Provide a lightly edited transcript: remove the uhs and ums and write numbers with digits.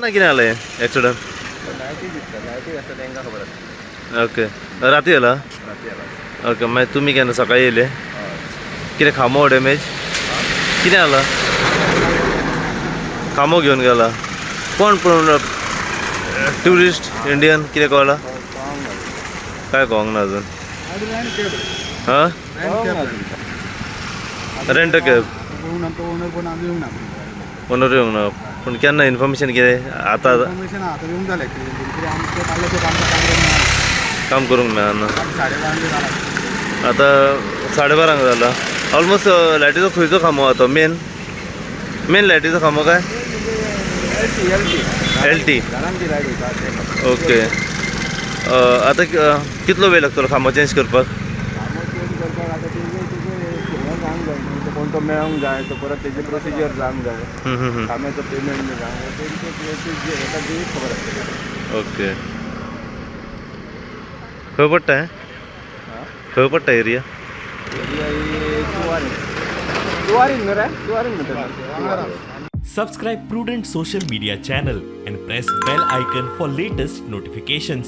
ना कितें जालें एक्सिडंट? लायटी दिसता लायटी आसता तांकां खबर आसता ओके राती जाला. राती आला ओके मागीर तुमी केन्ना सकाळी येयले? हय कितें खामो डॅमेज कितें जाला? खामो घेवन गेला कोण पूण ट्युरिस्ट इंडियन कितें कळला काय कळोंक ना अजून. हां रेंट कॅब ओनर येवंक ना पूण केन्ना इन्फॉर्मेशन कितें आतां काम करूंक मेळना. आतां 12:30 जाला ऑलमोस्ट लायटीचो खंयचो खामो आहा तो मेन लायटीचो खामो काय LT? घरांची लायट वयता ओके आतां कितलो वेळ लागतलो खामो चेंज करपाक? करपाक आतां तेजें जावंक जाय न्हू तो कोण तो मेळोंक जाय तो परत तेजें प्रोसिजर जावंक जाय खाम्याचो पेमेंट जावंक जाय एका दिवस खबर आसता. ओके खंय पडटा हें? खंय पडटा एरिया? तुवारीन न्हू रे तुवारीन म्हणटा. Subscribe Prudent social media channel and press bell icon for latest notifications.